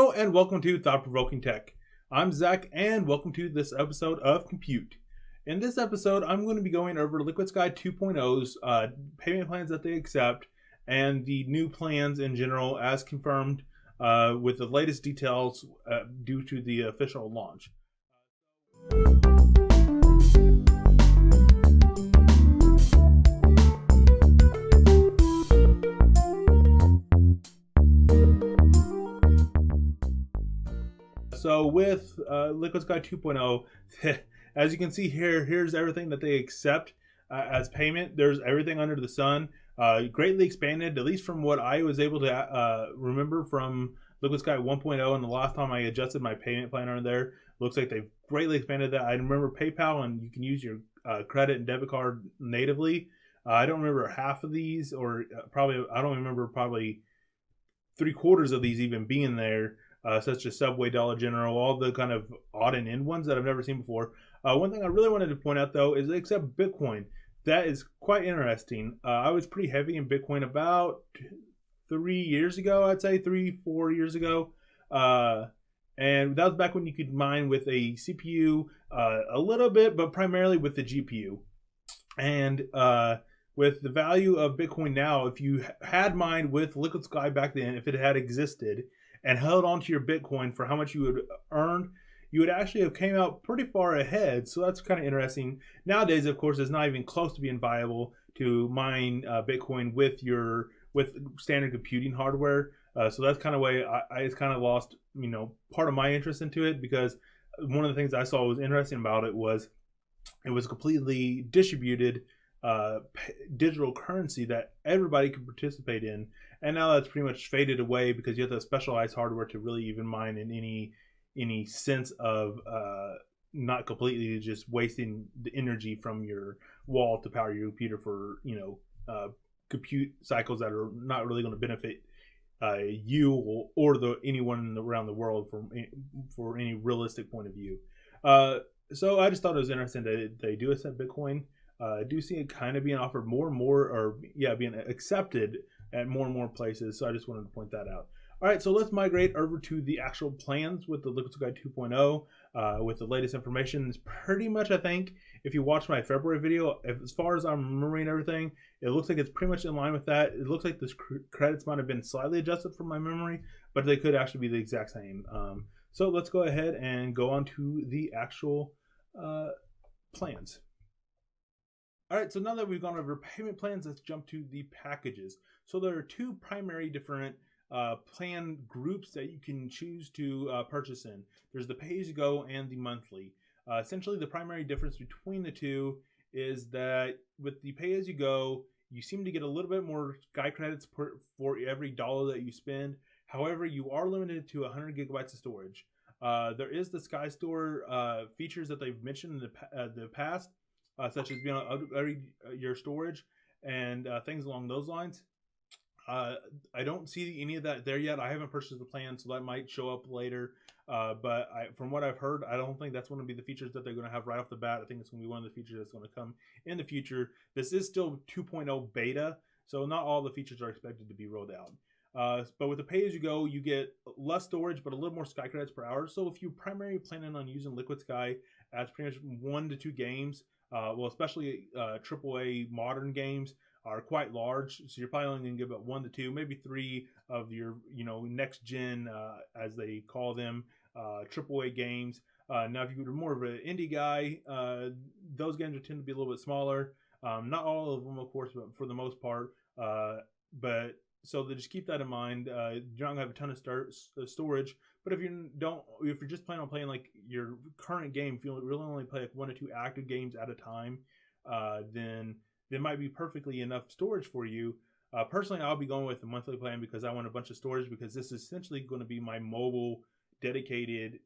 Hello and welcome to Thought Provoking Tech. I'm Zach and welcome to this episode of Compute. In this episode, I'm going to be going over LiquidSky 2.0's payment plans that they accept and the new plans in general as confirmed with the latest details due to the official launch. So with LiquidSky 2.0, as you can see here, here's everything that they accept as payment. There's everything under the sun. Greatly expanded, at least from what I was able to remember from LiquidSky 1.0 and the last time I adjusted my payment plan under there. Looks like they've greatly expanded that. I remember PayPal and you can use your credit and debit card natively. I don't remember half of these, or I don't remember probably 3/4 of these even being there. Such as Subway, Dollar General, all the kind of odd and end ones that I've never seen before. One thing I really wanted to point out, though, is they accept Bitcoin. That is quite interesting. I was pretty heavy in Bitcoin about 3 years ago, I'd say 3-4 years ago. And that was back when you could mine with a CPU a little bit, but primarily with the GPU. And with the value of Bitcoin now, if you had mined with LiquidSky back then, if it had existed, and held on to your Bitcoin for how much you would earn, you would actually have came out pretty far ahead. So that's kind of interesting. Nowadays, of course, it's not even close to being viable to mine Bitcoin with standard computing hardware. So that's kind of way I just kind of lost, part of my interest into it, because one of the things I saw was interesting about it was completely distributed digital currency that everybody could participate in, and now that's pretty much faded away because you have to specialize hardware to really even mine in any sense of not completely just wasting the energy from your wall to power your computer for compute cycles that are not really going to benefit you or anyone around the world for any realistic point of view. So I just thought it was interesting that they do accept Bitcoin. I do see it kind of being offered more and more, being accepted at more and more places. So I just wanted to point that out. All right, so let's migrate over to the actual plans with the LiquidSky 2.0 with the latest information. It's pretty much, I think, if you watch my February video, as far as I'm remembering everything, it looks like it's pretty much in line with that. It looks like the credits might have been slightly adjusted from my memory, but they could actually be the exact same. So let's go ahead and go on to the actual plans. All right, so now that we've gone over payment plans, let's jump to the packages. So there are two primary different plan groups that you can choose to purchase in. There's the pay-as-you-go and the monthly. Essentially, the primary difference between the two is that with the pay-as-you-go, you seem to get a little bit more Sky credits for every dollar that you spend. However, you are limited to 100 gigabytes of storage. There is the Sky Store features that they've mentioned in the past, such as being able to upgrade your storage and things along those lines. I don't see any of that there yet. I haven't purchased the plan, so that might show up later. But from what I've heard, I don't think that's going to be the features that they're going to have right off the bat. I think it's going to be one of the features that's going to come in the future. This is still 2.0 beta, so not all the features are expected to be rolled out. But with the pay-as-you-go, you get less storage, but a little more Sky credits per hour. So if you're primarily planning on using LiquidSky as pretty much 1 to 2 games, especially AAA modern games are quite large, so you're probably only going to give about 1 to 2, maybe 3 of your next gen, as they call them, AAA games. Now, if you're more of an indie guy, those games tend to be a little bit smaller. Not all of them, of course, but for the most part. But so just keep that in mind. You're not gonna have a ton of storage, but if you're just planning on playing like your current game, if you really only play like 1 or 2 active games at a time, then there might be perfectly enough storage for you. Personally, I'll be going with the monthly plan because I want a bunch of storage, because this is essentially going to be my mobile dedicated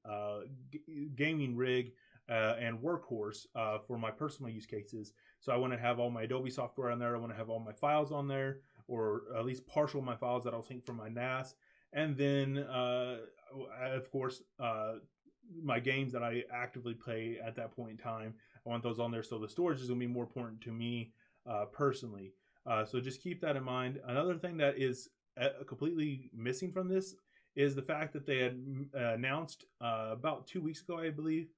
gaming rig and workhorse for my personal use cases. So I want to have all my Adobe software on there. I want to have all my files on there, or at least partial of my files that I'll sync from my NAS. And then, of course, my games that I actively play at that point in time, I want those on there. So the storage is going to be more important to me personally. So just keep that in mind. Another thing that is completely missing from this is the fact that they had announced about 2 weeks ago, I believe,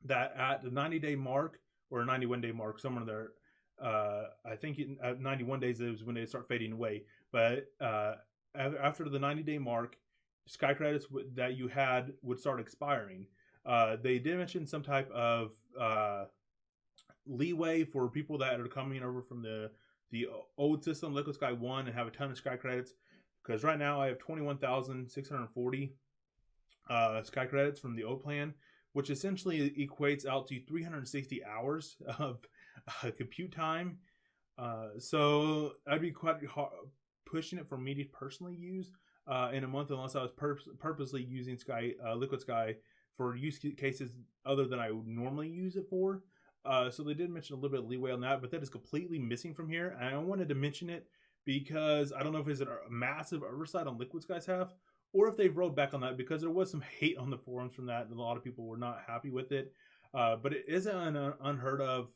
that at the 90-day mark or 91-day mark, somewhere there, I think at 91 days is when they start fading away. But after the 90-day mark, Sky credits that you had would start expiring. They did mention some type of leeway for people that are coming over from the old system, LiquidSky 1, and have a ton of Sky credits. Because right now I have 21,640 Sky credits from the old plan, which essentially equates out to 360 hours of compute time. So I'd be quite pushing it for me to personally use in a month, unless I was purposely using LiquidSky for use cases other than I would normally use it for. So they did mention a little bit of leeway on that, but that is completely missing from here. And I wanted to mention it because I don't know if it's a massive oversight on LiquidSky's half, or if they've rolled back on that, because there was some hate on the forums from that, and a lot of people were not happy with it. But it isn't unheard of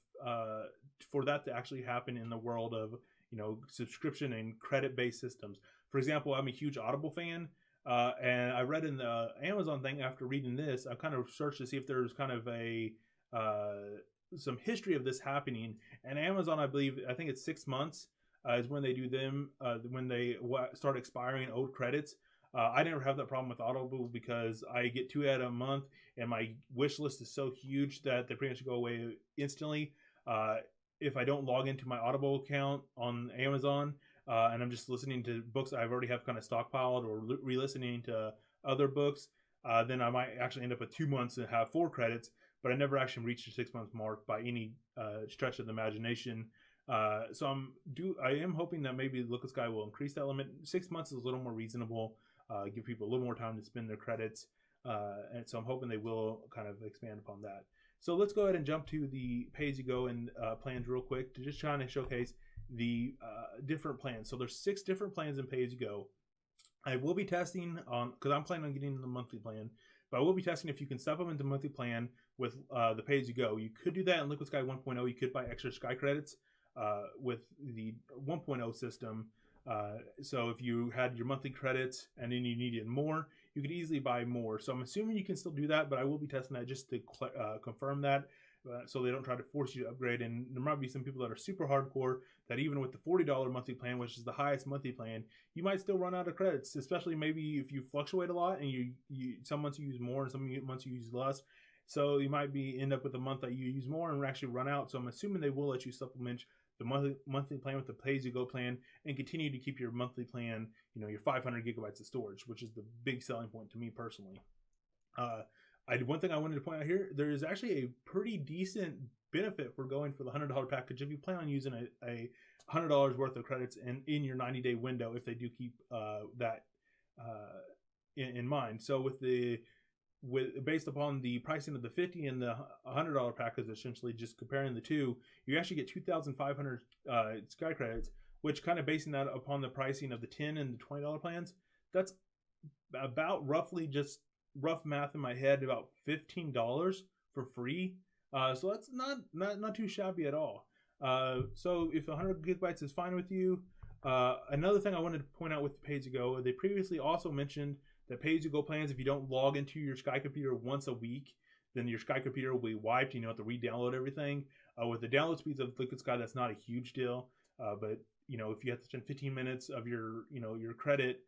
for that to actually happen in the world of, you know, subscription and credit-based systems. For example, I'm a huge Audible fan, and I read in the Amazon thing after reading this, I kind of searched to see if there's kind of a some history of this happening. And Amazon, I think it's 6 months is when they do them, when they start expiring old credits. I never have that problem with Audible because I get 2 out a month, and my wish list is so huge that they pretty much go away instantly. If I don't log into my Audible account on Amazon, and I'm just listening to books I've already have kind of stockpiled, or re-listening to other books, then I might actually end up with 2 months and have 4 credits, but I never actually reached the 6 month mark by any stretch of the imagination. So I am hoping that maybe LiquidSky will increase that limit. 6 months is a little more reasonable. Give people a little more time to spend their credits, and so I'm hoping they will kind of expand upon that. So let's go ahead and jump to the pay-as-you-go and plans real quick to just try to showcase the different plans. So there's 6 different plans in pay-as-you-go. I will be testing on, because I'm planning on getting the monthly plan, but I will be testing if you can supplement the monthly plan with the pay-as-you-go. You could do that in LiquidSky 1.0. You could buy extra Sky credits with the 1.0 system. So if you had your monthly credits and then you needed more, you could easily buy more. So I'm assuming you can still do that, but I will be testing that just to confirm that, so they don't try to force you to upgrade. And there might be some people that are super hardcore that even with the $40 monthly plan, which is the highest monthly plan, you might still run out of credits, especially maybe if you fluctuate a lot and you some months you use more and some months you use less. So you might end up with a month that you use more and actually run out. So I'm assuming they will let you supplement the monthly plan with the pay-as-you-go plan and continue to keep your monthly plan, you know, your 500 gigabytes of storage, which is the big selling point to me personally. One thing I wanted to point out here, there is actually a pretty decent benefit for going for the $100 package if you plan on using a $100 worth of credits in your 90-day window, if they do keep that in mind. So based upon the pricing of the $50 and the $100 package, essentially just comparing the two, you actually get 2,500 Sky credits, which, kind of basing that upon the pricing of the $10 and the $20 plans, that's about roughly, just rough math in my head, about $15 for free. So that's not too shabby at all. So if 100 gigabytes is fine with you, another thing I wanted to point out with the pay-as-you-go, they previously also mentioned that pay-as-you-go plans, if you don't log into your Sky computer once a week, then your Sky computer will be wiped. You have to re-download everything. With the download speeds of LiquidSky, that's not a huge deal. But if you have to spend 15 minutes of your credit,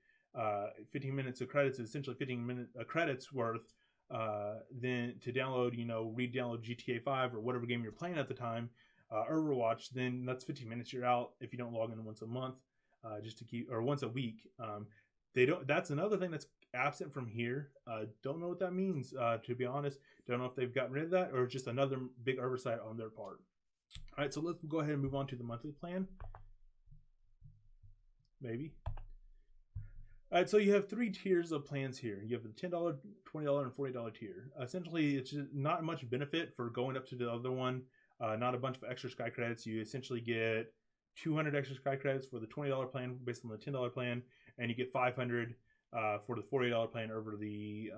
15 minutes of credits is essentially 15 minutes credits worth. Then to download, re-download GTA 5 or whatever game you're playing at the time, Overwatch, then that's 15 minutes you're out if you don't log in once a month, just to keep, or once a week. That's another thing that's absent from here. Don't know what that means, to be honest. Don't know if they've gotten rid of that or just another big oversight on their part. All right, so let's go ahead and move on to the monthly plan. Maybe. All right, so you have 3 tiers of plans here. You have the $10, $20, and $40 tier. Essentially, it's just not much benefit for going up to the other one. Not a bunch of extra Sky credits. You essentially get 200 extra Sky credits for the $20 plan based on the $10 plan, and you get 500 for the $40 plan over the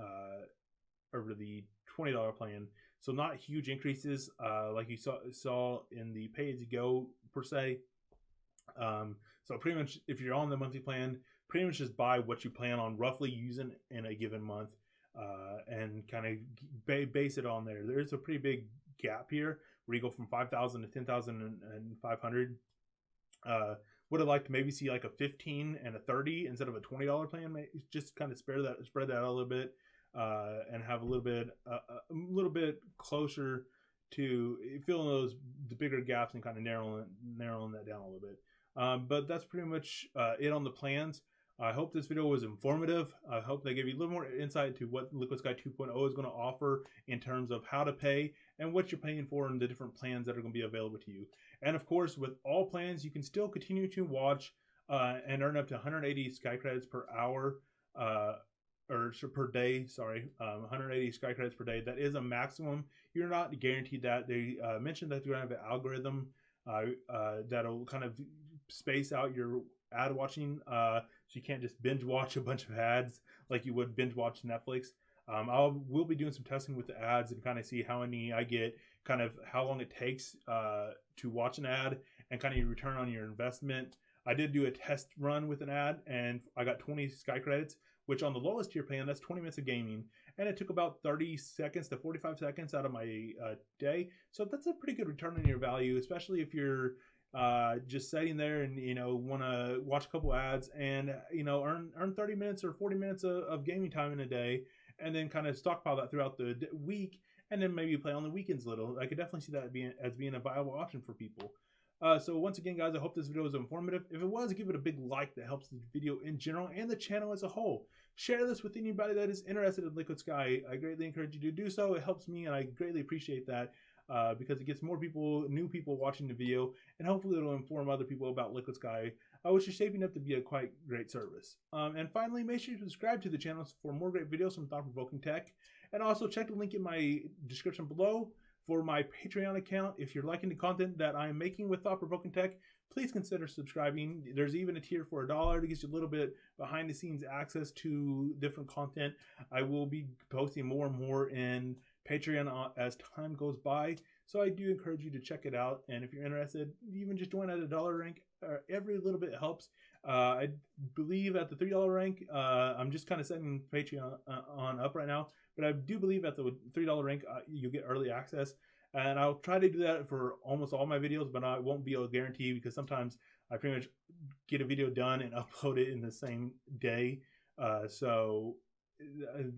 $20 plan. So not huge increases like you saw in the pay-as-you-go per se. So pretty much, if you're on the monthly plan, pretty much just buy what you plan on roughly using in a given month, and kind of base it on there. There's a pretty big gap here where you go from 5,000 to 10,500. Would have liked to maybe see like a 15 and a 30 instead of a $20 plan. Just kind of spread that out a little bit, and have a little bit closer to filling the bigger gaps and kind of narrowing that down a little bit. But that's pretty much it on the plans. I hope this video was informative. I hope they gave you a little more insight to what LiquidSky 2.0 is going to offer in terms of how to pay and what you're paying for and the different plans that are going to be available to you. And of course, with all plans, you can still continue to watch and earn up to 180 Sky Credits per hour, or per day, sorry, 180 Sky Credits per day. That is a maximum. You're not guaranteed that. They mentioned that they're going to have an algorithm that'll kind of space out your ad watching, so you can't just binge watch a bunch of ads like you would binge watch Netflix. We'll be doing some testing with the ads and kind of see how many I get, kind of how long it takes to watch an ad, and kind of your return on your investment. I did do a test run with an ad, and I got 20 Sky Credits, which on the lowest tier plan, that's 20 minutes of gaming, and it took about 30 seconds to 45 seconds out of my day. So that's a pretty good return on your value, especially if you're just sitting there and want to watch a couple ads and earn 30 minutes or 40 minutes of gaming time in a day, and then kind of stockpile that throughout the week, and then maybe play on the weekends a little. I could definitely see that being a viable option for people. So once again, guys, I hope this video was informative. If it was, give it a big like. That helps the video in general and the channel as a whole. Share this with anybody that is interested in LiquidSky. I greatly encourage you to do so. It helps me, and I greatly appreciate that, because it gets more people, new people watching the video, and hopefully it'll inform other people about LiquidSky, which is shaping up to be a quite great service. And finally, make sure you subscribe to the channel for more great videos from thought-provoking tech, and also check the link in my description below for my Patreon account. If you're liking the content that I'm making with thought-provoking tech, please consider subscribing. There's even a tier for $1 to get you a little bit behind the scenes access to different content. I will be posting more and more in Patreon as time goes by, so I do encourage you to check it out. And if you're interested, even just join at a $1 rank. Every little bit helps. I believe at the $3 rank, I'm just kind of setting Patreon on up right now, but I do believe at the $3 rank you get early access, and I'll try to do that for almost all my videos, but I won't be able to guarantee, because sometimes I pretty much get a video done and upload it in the same day, so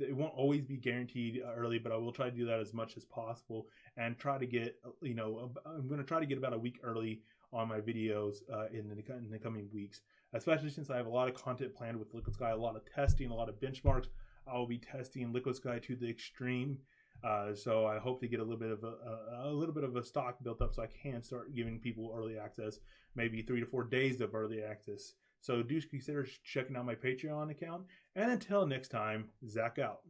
it won't always be guaranteed early, but I will try to do that as much as possible, and try to get, I'm going to try to get about a week early on my videos in the coming weeks, especially since I have a lot of content planned with LiquidSky, a lot of testing, a lot of benchmarks. I will be testing LiquidSky to the extreme, so I hope to get a little bit of a stock built up so I can start giving people early access, maybe 3 to 4 days of early access. So do consider checking out my Patreon account. And until next time, Zach out.